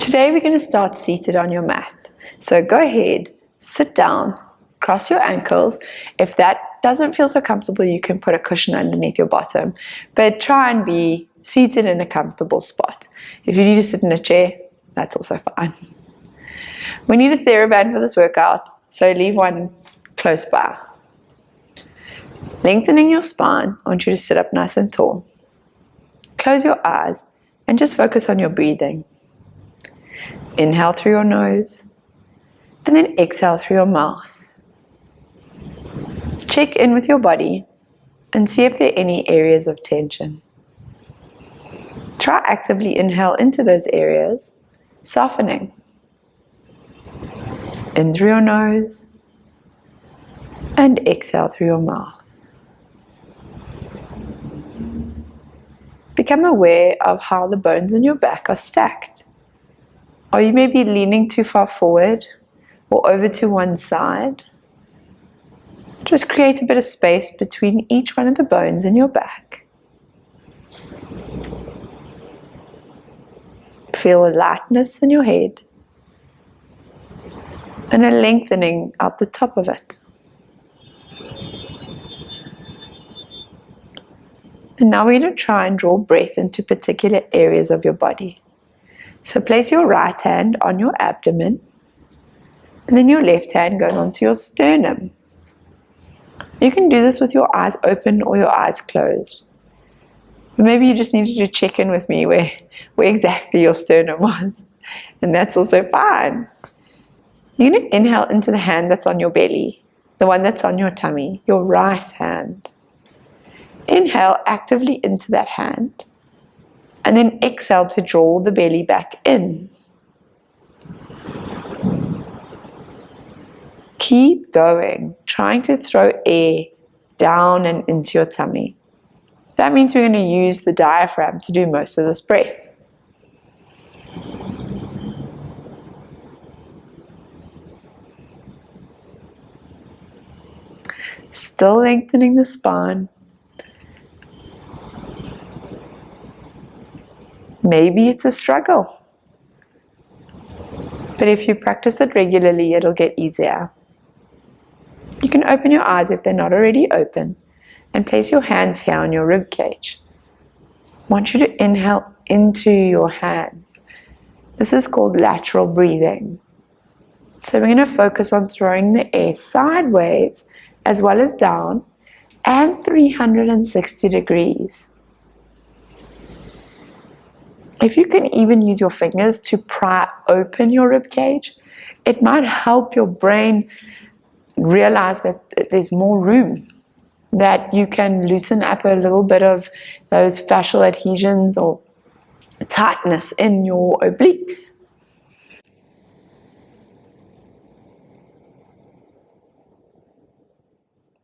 Today we're going to start seated on your mat. So go ahead, sit down, cross your ankles. If that doesn't feel so comfortable, you can put a cushion underneath your bottom, but try and be seated in a comfortable spot. If you need to sit in a chair, that's also fine. We need a TheraBand for this workout, so leave one close by. Lengthening your spine, I want you to sit up nice and tall. Close your eyes and just focus on your breathing. Inhale through your nose and then exhale through your mouth. Check in with your body and see if there are any areas of tension. Try actively inhale into those areas, softening. In through your nose and exhale through your mouth. Become aware of how the bones in your back are stacked. Are you maybe leaning too far forward or over to one side? Just create a bit of space between each one of the bones in your back. Feel a lightness in your head and a lengthening out the top of it. And now we're going to try and draw breath into particular areas of your body. So place your right hand on your abdomen and then your left hand going onto your sternum. You can do this with your eyes open or your eyes closed. But maybe you just needed to check in with me where exactly your sternum was. And that's also fine. You're going to inhale into the hand that's on your belly, the one that's on your tummy, your right hand. Inhale actively into that hand. And then exhale to draw the belly back in. Keep going, trying to throw air down and into your tummy. That means we're going to use the diaphragm to do most of this breath. Still lengthening the spine. Maybe it's a struggle, but if you practice it regularly, it'll get easier. You can open your eyes if they're not already open and place your hands here on your rib cage. I want you to inhale into your hands. This is called lateral breathing. So we're going to focus on throwing the air sideways as well as down and 360 degrees. If you can even use your fingers to pry open your rib cage, it might help your brain realize that there's more room, that you can loosen up a little bit of those fascial adhesions or tightness in your obliques.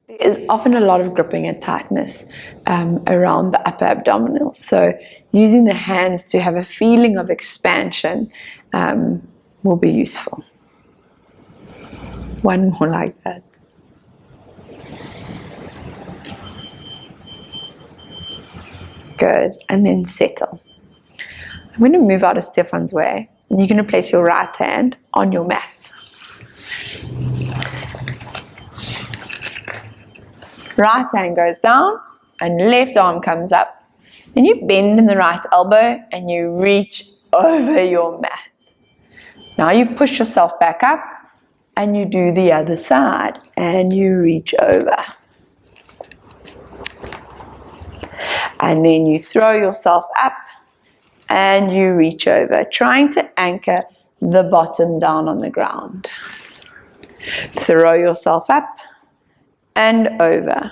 There is often a lot of gripping and tightness around the upper abdominal. So using the hands to have a feeling of expansion will be useful. One more like that. Good. And then settle. I'm going to move out of Stefan's way. And you're going to place your right hand on your mat. Right hand goes down and left arm comes up. Then you bend in the right elbow and you reach over your mat. Now you push yourself back up and you do the other side and you reach over. And then you throw yourself up and you reach over, trying to anchor the bottom down on the ground. Throw yourself up and over.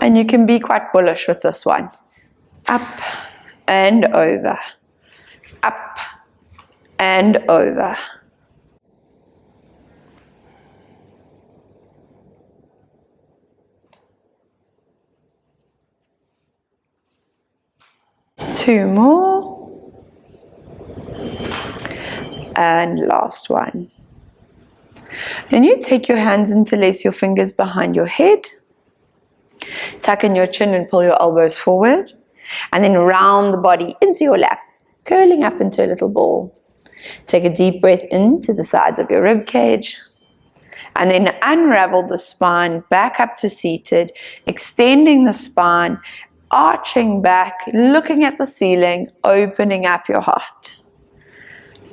And you can be quite bullish with this one. Up and over. Up and over. Two more. And last one. And you take your hands, interlace your fingers behind your head. Tuck in your chin and pull your elbows forward. And then round the body into your lap. curling up into a little ball. Take a deep breath into the sides of your rib cage. And then unravel the spine back up to seated, extending the spine, arching back, looking at the ceiling, opening up your heart.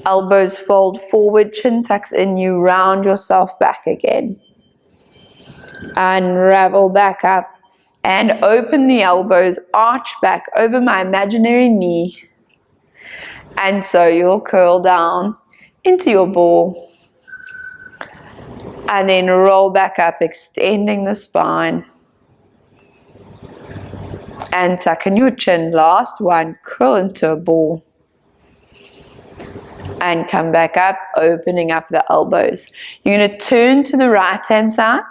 Elbows fold forward, chin tucks in, you round yourself back again. Unravel back up and open the elbows, arch back over my imaginary knee. And so you'll curl down into your ball. And then roll back up, extending the spine. And tuck in your chin. Last one, curl into a ball. And come back up, opening up the elbows. You're going to turn to the right hand side.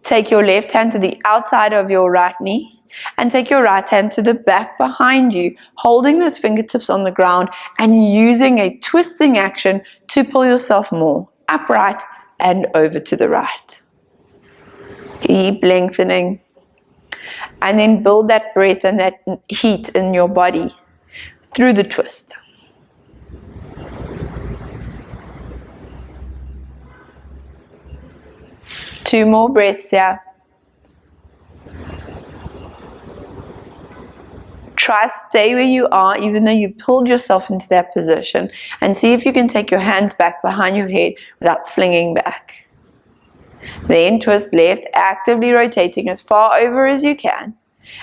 Take your left hand to the outside of your right knee. And take your right hand to the back behind you, holding those fingertips on the ground and using a twisting action to pull yourself more upright and over to the right. Keep lengthening. And then build that breath and that heat in your body through the twist. Two more breaths here. Try stay where you are even though you pulled yourself into that position, and see if you can take your hands back behind your head without flinging back. Then twist left, actively rotating as far over as you can,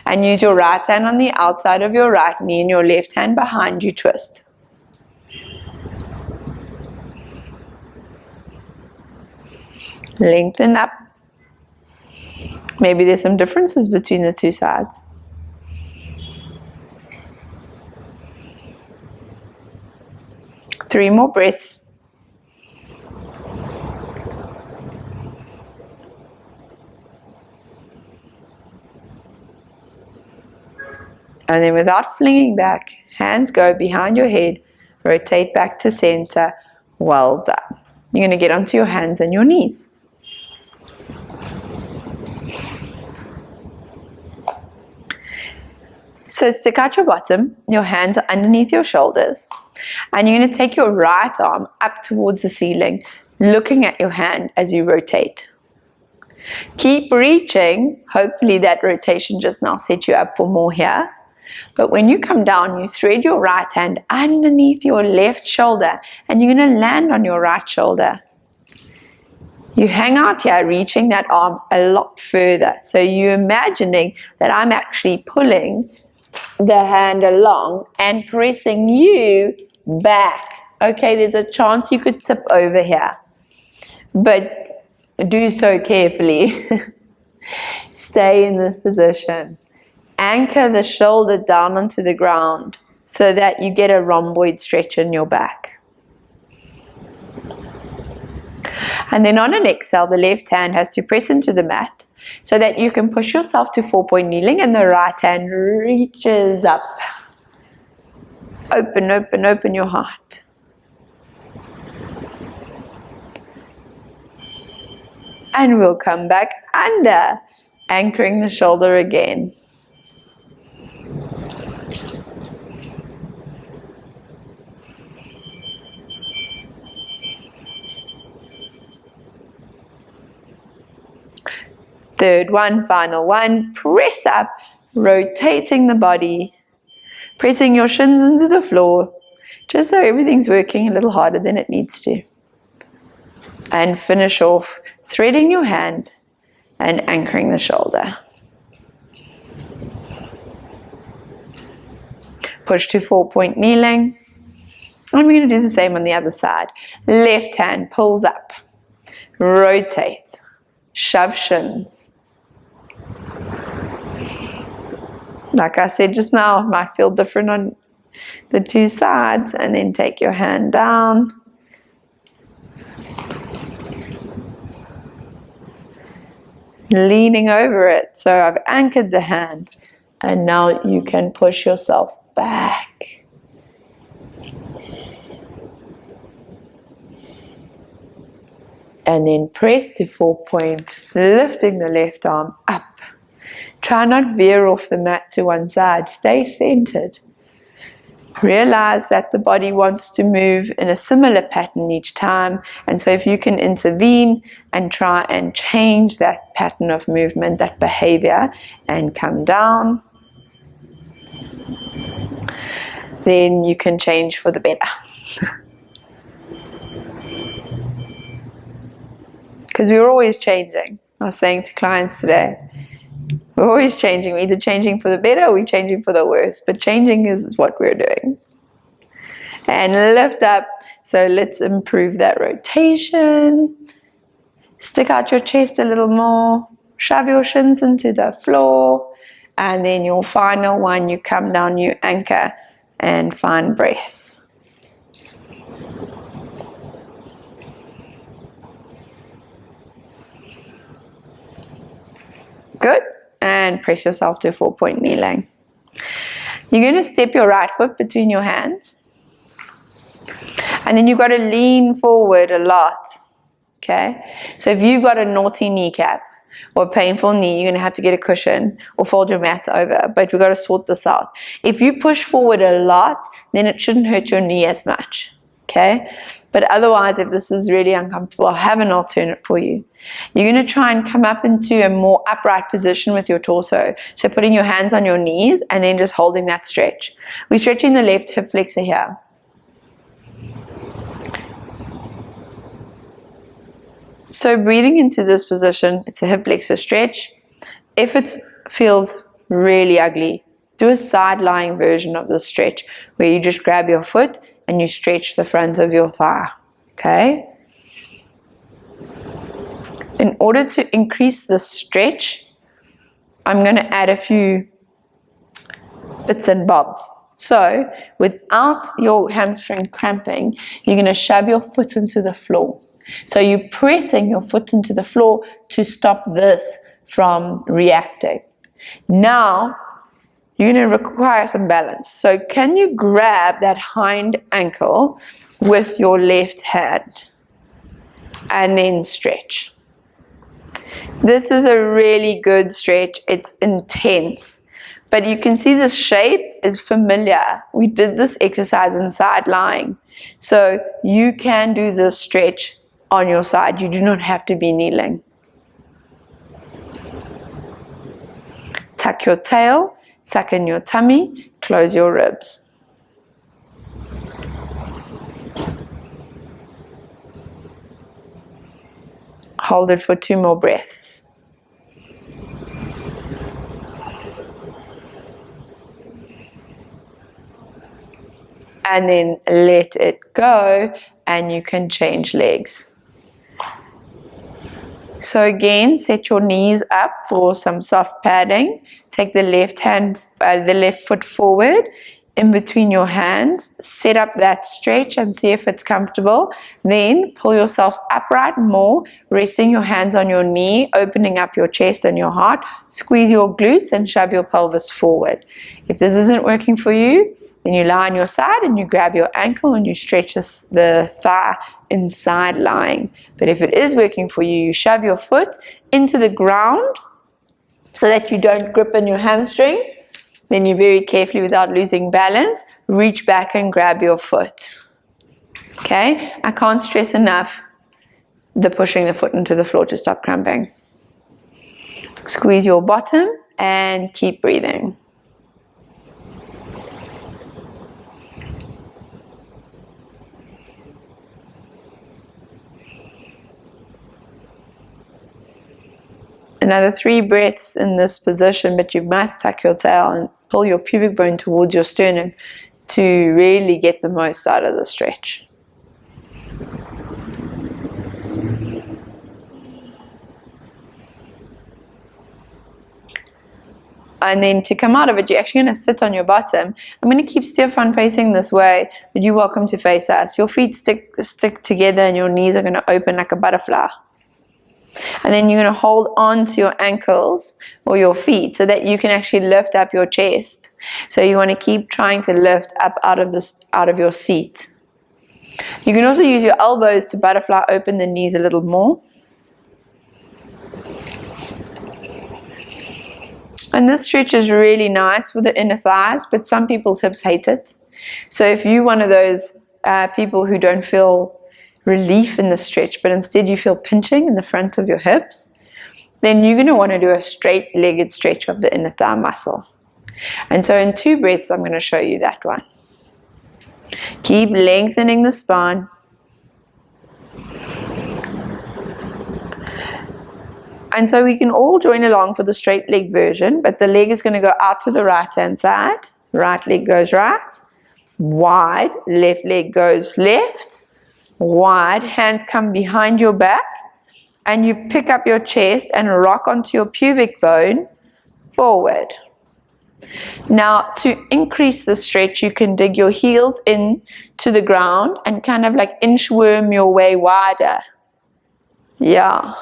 and use your right hand on the outside of your right knee and your left hand behind you, twist. Lengthen up. Maybe there's some differences between the two sides. Three more breaths. And then without flinging back, hands go behind your head, rotate back to center. Well done. You're going to get onto your hands and your knees. So stick out your bottom, your hands are underneath your shoulders, and you're going to take your right arm up towards the ceiling, looking at your hand as you rotate. Keep reaching. Hopefully that rotation just now set you up for more here. But when you come down, you thread your right hand underneath your left shoulder, and you're going to land on your right shoulder. You hang out here, reaching that arm a lot further. So you're imagining that I'm actually pulling the hand along and pressing you back. Okay, there's a chance you could tip over here, but do so carefully. Stay in this position. Anchor the shoulder down onto the ground so that you get a rhomboid stretch in your back. And then on an exhale, the left hand has to press into the mat so that you can push yourself to 4-point kneeling, and the right hand reaches up. Open, open, open your heart. And we'll come back under, anchoring the shoulder again. Third one, final one, press up, rotating the body, pressing your shins into the floor, just so everything's working a little harder than it needs to. And finish off, threading your hand and anchoring the shoulder. Push to 4-point kneeling. And we're going to do the same on the other side. Left hand pulls up, rotate. Shove shins. Like I said just now, it might feel different on the two sides, and then take your hand down. Leaning over it. So I've anchored the hand, and now you can push yourself back. And then press to 4-point, lifting the left arm up. Try not veer off the mat to one side. Stay centered. Realize that the body wants to move in a similar pattern each time, and so if you can intervene and try and change that pattern of movement, that behavior, and come down, then you can change for the better. Because we're always changing. I was saying to clients today, we're always changing. We're either changing for the better or we're changing for the worse. But changing is what we're doing. And lift up. So let's improve that rotation. Stick out your chest a little more. Shove your shins into the floor. And then your final one, you come down, you anchor and find breath. Good. And press yourself to 4-point kneeling. You're going to step your right foot between your hands. And then you've got to lean forward a lot. Okay? So if you've got a naughty kneecap or a painful knee, you're going to have to get a cushion or fold your mat over. But we've got to sort this out. If you push forward a lot, then it shouldn't hurt your knee as much. Okay? But otherwise, if this is really uncomfortable, I have an alternate for you. You're going to try and come up into a more upright position with your torso. So putting your hands on your knees and then just holding that stretch. We're stretching the left hip flexor here. So breathing into this position, it's a hip flexor stretch. If it feels really ugly, do a side lying version of the stretch where you just grab your foot and you stretch the front of your thigh. Okay? In order to increase the stretch, I'm going to add a few bits and bobs. So without your hamstring cramping, you're going to shove your foot into the floor. So you're pressing your foot into the floor to stop this from reacting. Now, you're going to require some balance. So can you grab that hind ankle with your left hand and then stretch? This is a really good stretch. It's intense. But you can see this shape is familiar. We did this exercise in side lying. So you can do this stretch on your side. You do not have to be kneeling. Tuck your tail, suck in your tummy, close your ribs. Hold it for 2 more breaths. And then let it go, and you can change legs. So again, set your knees up for some soft padding. Take the left foot forward in between your hands. Set up that stretch and see if it's comfortable. Then pull yourself upright more, resting your hands on your knee, opening up your chest and your heart. Squeeze your glutes and shove your pelvis forward. If this isn't working for you, then you lie on your side and you grab your ankle and you stretch the thigh inside lying. But if it is working for you, you shove your foot into the ground so that you don't grip on your hamstring. Then you very carefully, without losing balance, reach back and grab your foot. Okay? I can't stress enough the pushing the foot into the floor to stop cramping. Squeeze your bottom and keep breathing. Another 3 breaths in this position, but you must tuck your tail and pull your pubic bone towards your sternum to really get the most out of the stretch. And then to come out of it, you're actually going to sit on your bottom. I'm going to keep Stefan facing this way, but you're welcome to face us. Your feet stick together and your knees are going to open like a butterfly. And then you're going to hold on to your ankles or your feet so that you can actually lift up your chest. So you want to keep trying to lift up out of your seat. You can also use your elbows to butterfly open the knees a little more. And this stretch is really nice for the inner thighs, but some people's hips hate it. So if you're one of those people who don't feel relief in the stretch, but instead you feel pinching in the front of your hips, then you're going to want to do a straight-legged stretch of the inner thigh muscle. And so in 2 breaths, I'm going to show you that one. Keep lengthening the spine. And so we can all join along for the straight leg version, but the leg is going to go out to the right-hand side. Right leg goes right, wide, left leg goes left, wide, hands come behind your back, and you pick up your chest and rock onto your pubic bone forward. Now, to increase the stretch, you can dig your heels in to the ground and kind of like inchworm your way wider. Yeah.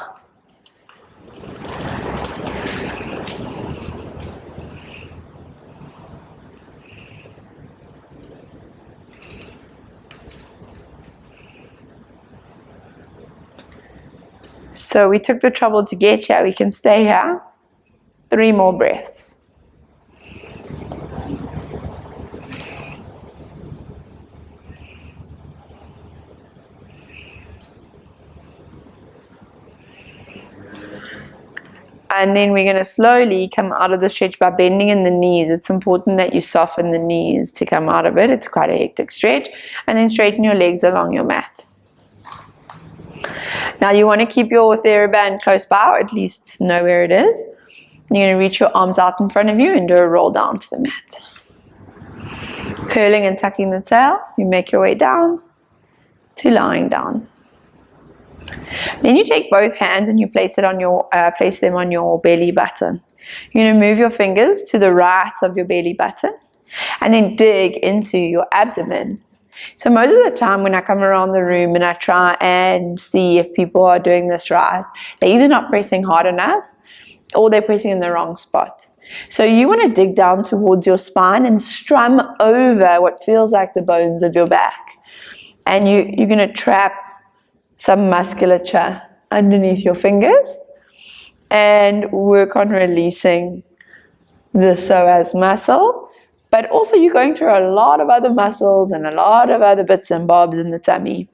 So we took the trouble to get here. We can stay here. 3 more breaths. And then we're going to slowly come out of the stretch by bending in the knees. It's important that you soften the knees to come out of it. It's quite a hectic stretch. And then straighten your legs along your mat. Now you want to keep your TheraBand close by, or at least know where it is. You're going to reach your arms out in front of you and do a roll down to the mat. Curling and tucking the tail, you make your way down to lying down. Then you take both hands and you place them on your belly button. You're going to move your fingers to the right of your belly button and then dig into your abdomen. So most of the time when I come around the room and I try and see if people are doing this right, they're either not pressing hard enough or they're pressing in the wrong spot. So you want to dig down towards your spine and strum over what feels like the bones of your back. And you're going to trap some musculature underneath your fingers and work on releasing the psoas muscle. But also you're going through a lot of other muscles and a lot of other bits and bobs in the tummy.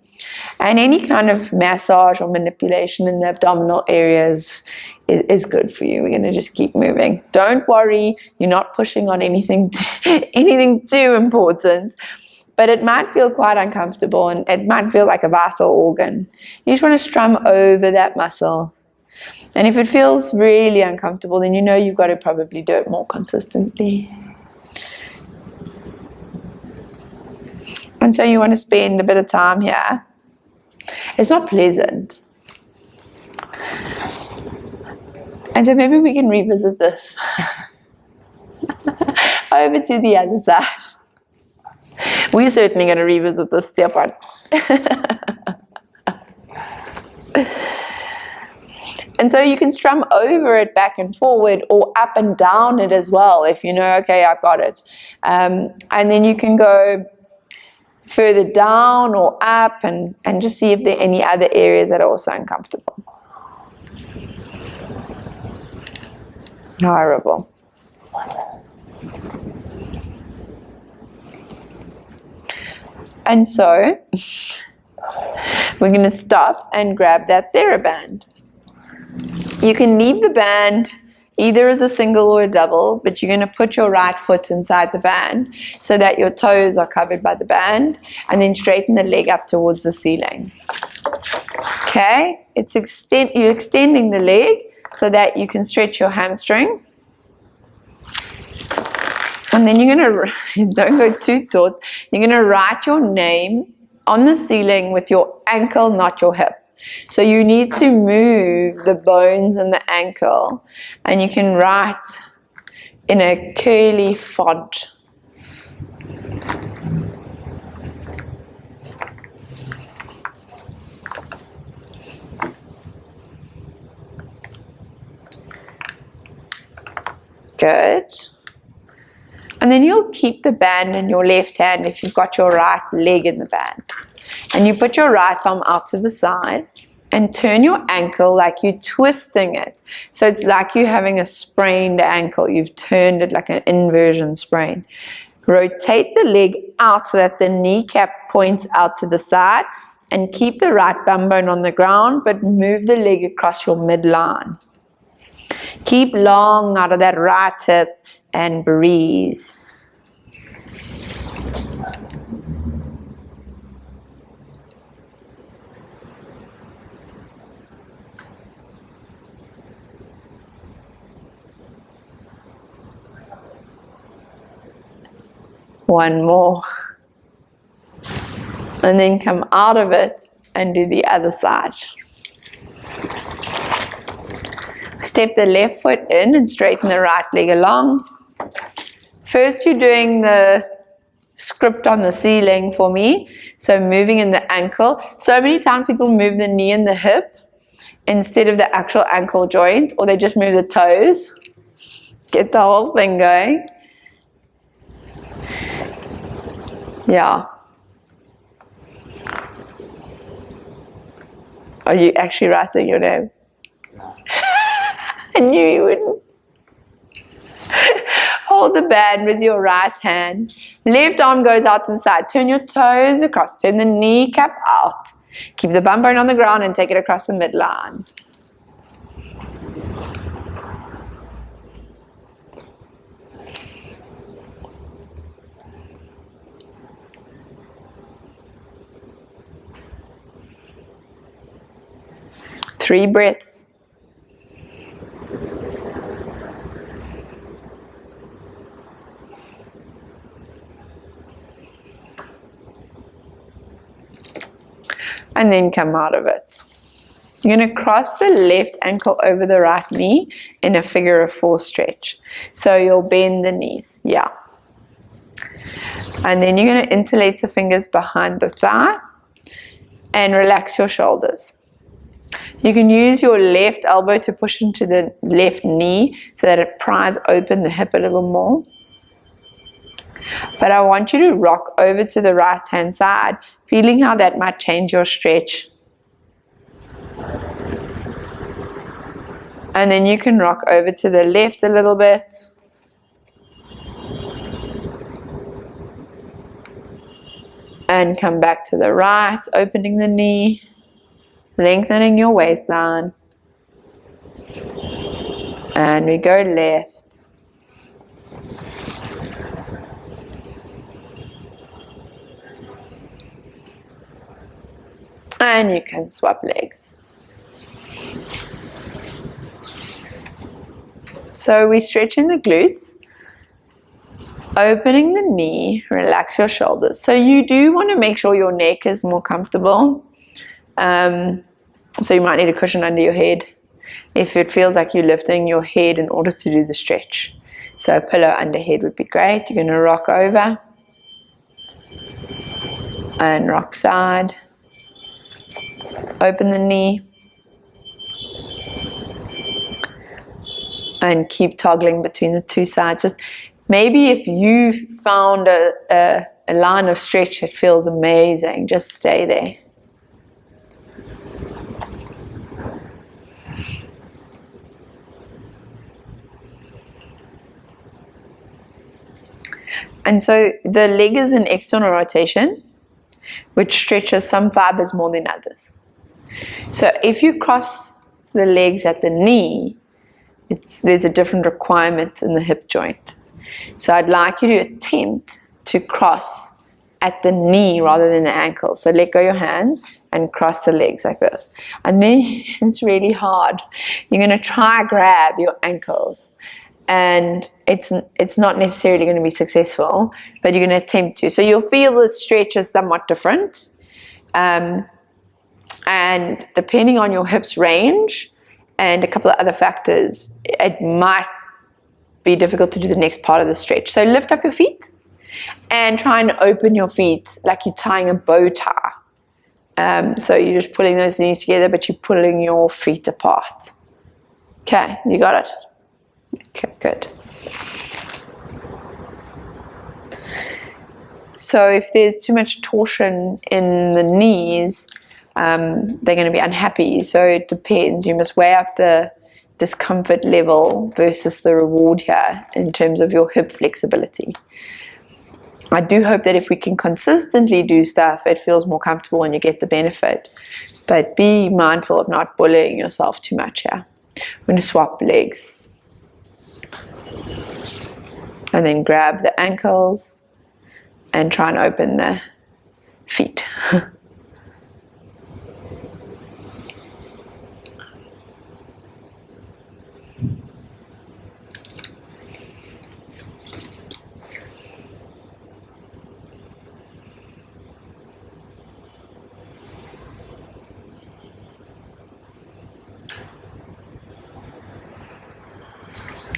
And any kind of massage or manipulation in the abdominal areas is good for you. We're going to just keep moving. Don't worry, you're not pushing on anything too important. But it might feel quite uncomfortable and it might feel like a vital organ. You just want to strum over that muscle. And if it feels really uncomfortable, then you know you've got to probably do it more consistently. And so you want to spend a bit of time here. It's not pleasant. And so maybe we can revisit this. Over to the other side. We're certainly going to revisit this, Stefan. And so you can strum over it back and forward or up and down it as well if you know, okay, I've got it. And then you can go further down or up and just see if there are any other areas that are also uncomfortable. Horrible. And so we're going to stop and grab that TheraBand. You can leave the band either as a single or a double, but you're going to put your right foot inside the band so that your toes are covered by the band, and then straighten the leg up towards the ceiling. Okay, you're extending the leg so that you can stretch your hamstring. And then you're going to, don't go too taut, you're going to write your name on the ceiling with your ankle, not your hip. So you need to move the bones and the ankle, and you can write in a curly font. Good. And then you'll keep the band in your left hand if you've got your right leg in the band. And you put your right arm out to the side and turn your ankle like you're twisting it. So it's like you're having a sprained ankle. You've turned it like an inversion sprain. Rotate the leg out so that the kneecap points out to the side, and keep the right bum bone on the ground, but move the leg across your midline. Keep long out of that right hip and breathe. One more. And then come out of it and do the other side. Step the left foot in and straighten the right leg along. First you're doing the script on the ceiling for me, so moving in the ankle. So many times people move the knee and the hip instead of the actual ankle joint, or they just move the toes. Get the whole thing going. Yeah. Are you actually writing your name? I knew you wouldn't. Hold the band with your right hand. Left arm goes out to the side. Turn your toes across. Turn the kneecap out. Keep the bum bone on the ground and take it across the midline. Three breaths. And then come out of it. You're going to cross the left ankle over the right knee in a figure of four stretch. So you'll bend the knees. Yeah. And then you're going to interlace the fingers behind the thigh and relax your shoulders. You can use your left elbow to push into the left knee so that it pries open the hip a little more. But I want you to rock over to the right hand side, feeling how that might change your stretch. And then you can rock over to the left a little bit. And come back to the right, opening the knee, lengthening your waistline. And we go left. And you can swap legs. So we stretch in the glutes, opening the knee, relax your shoulders. So you do want to make sure your neck is more comfortable. So you might need a cushion under your head if it feels like you're lifting your head in order to do the stretch. So a pillow under head would be great. You're going to rock over and rock side. Open the knee and keep toggling between the two sides. Just maybe if you found a line of stretch that feels amazing, just stay there. And so the leg is an external rotation, which stretches some fibers more than others. So if you cross the legs at the knee, there's a different requirement in the hip joint. So I'd like you to attempt to cross at the knee rather than the ankle. So let go your hands and cross the legs like this. And then it's really hard. You're going to try grab your ankles. And it's not necessarily going to be successful, but you're going to attempt to. So you'll feel the stretch is somewhat different. And depending on your hips range and a couple of other factors, it might be difficult to do the next part of the stretch. So lift up your feet and try and open your feet like you're tying a bow tie. So you're just pulling those knees together, but you're pulling your feet apart. Okay, you got it? Okay, good. So if there's too much torsion in the knees, they're going to be unhappy. So it depends. You must weigh up the discomfort level versus the reward here in terms of your hip flexibility. I do hope that if we can consistently do stuff, it feels more comfortable and you get the benefit. But be mindful of not bullying yourself too much here. I'm going to swap legs. And then grab the ankles and try and open the feet.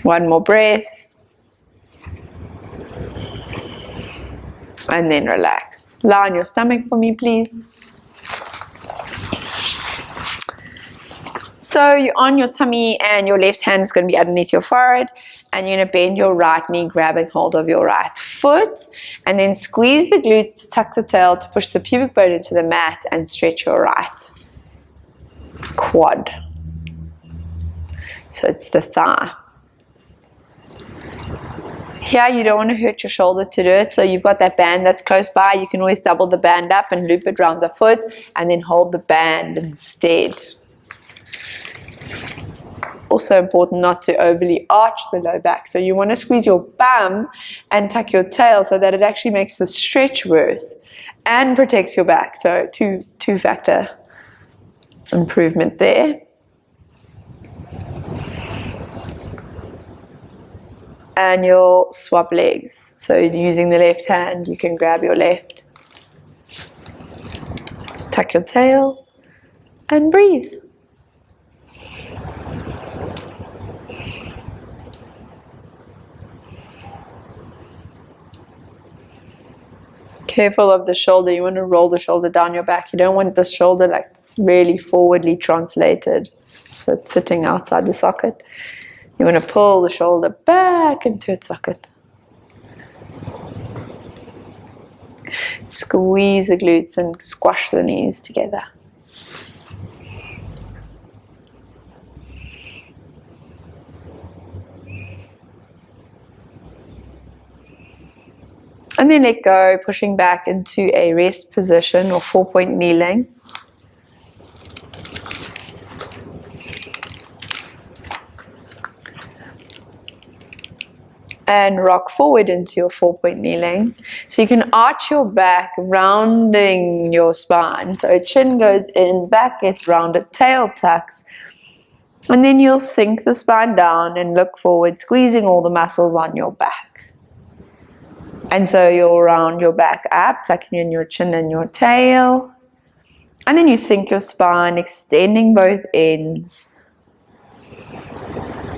One more breath. And then relax. Lie on your stomach for me, please. So you're on your tummy and your left hand is going to be underneath your forehead, and you're going to bend your right knee, grabbing hold of your right foot, and then squeeze the glutes to tuck the tail to push the pubic bone into the mat and stretch your right quad. So it's the thigh. Here you don't want to hurt your shoulder to do it, so you've got that band that's close by. You can always double the band up and loop it around the foot and then hold the band instead. Also important not to overly arch the low back. So you want to squeeze your bum and tuck your tail so that it actually makes the stretch worse and protects your back. So two-factor improvement there. And you'll swap legs. So using the left hand, you can grab your left. Tuck your tail and breathe. Careful of the shoulder. You want to roll the shoulder down your back. You don't want the shoulder like really forwardly translated, so it's sitting outside the socket. You want to pull the shoulder back into its socket. Squeeze the glutes and squash the knees together. And then let go, pushing back into a rest position or 4-point kneeling. And rock forward into your 4-point kneeling. So you can arch your back, rounding your spine. So chin goes in, back gets rounded, tail tucks. And then you'll sink the spine down and look forward, squeezing all the muscles on your back. And so you'll round your back up, tucking in your chin and your tail. And then you sink your spine, extending both ends.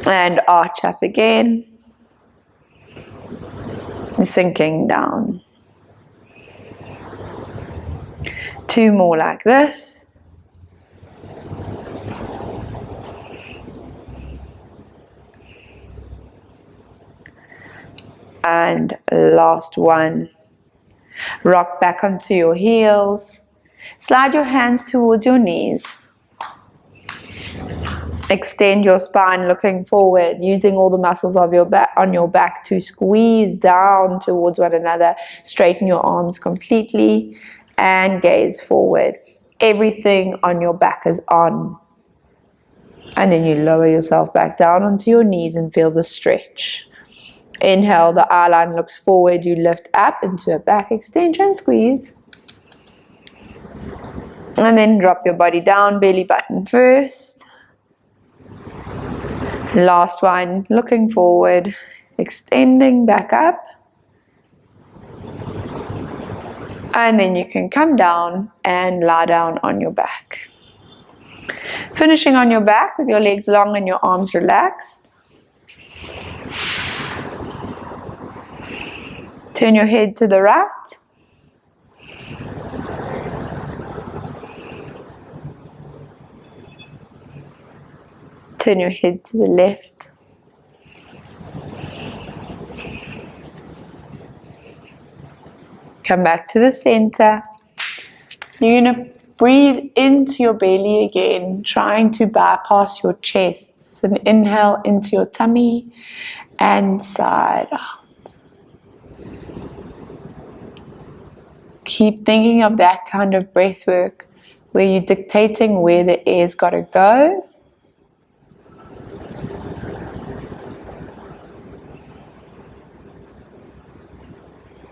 And arch up again. Sinking down. 2 more like this. And last one. Rock back onto your heels. Slide your hands towards your knees. Extend your spine looking forward, using all the muscles of your back on your back to squeeze down towards one another. Straighten your arms completely and gaze forward. Everything on your back is on. And then you lower yourself back down onto your knees and feel the stretch. Inhale, the eye line looks forward. You lift up into a back extension, squeeze. And then drop your body down, belly button first. Last one, looking forward, extending back up. And then you can come down and lie down on your back. Finishing on your back with your legs long and your arms relaxed. Turn your head to the right. Turn your head to the left. Come back to the center. You're going to breathe into your belly again, trying to bypass your chest. So inhale into your tummy and side out. Keep thinking of that kind of breath work where you're dictating where the air's got to go.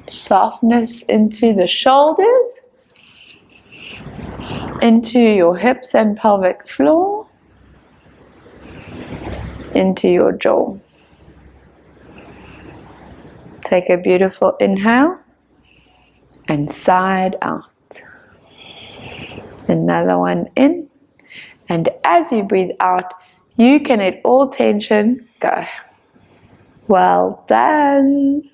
Softness into the shoulders, into your hips and pelvic floor, into your jaw. Take a beautiful inhale and side out. Another one in, and as you breathe out, you can let all tension go. Well done.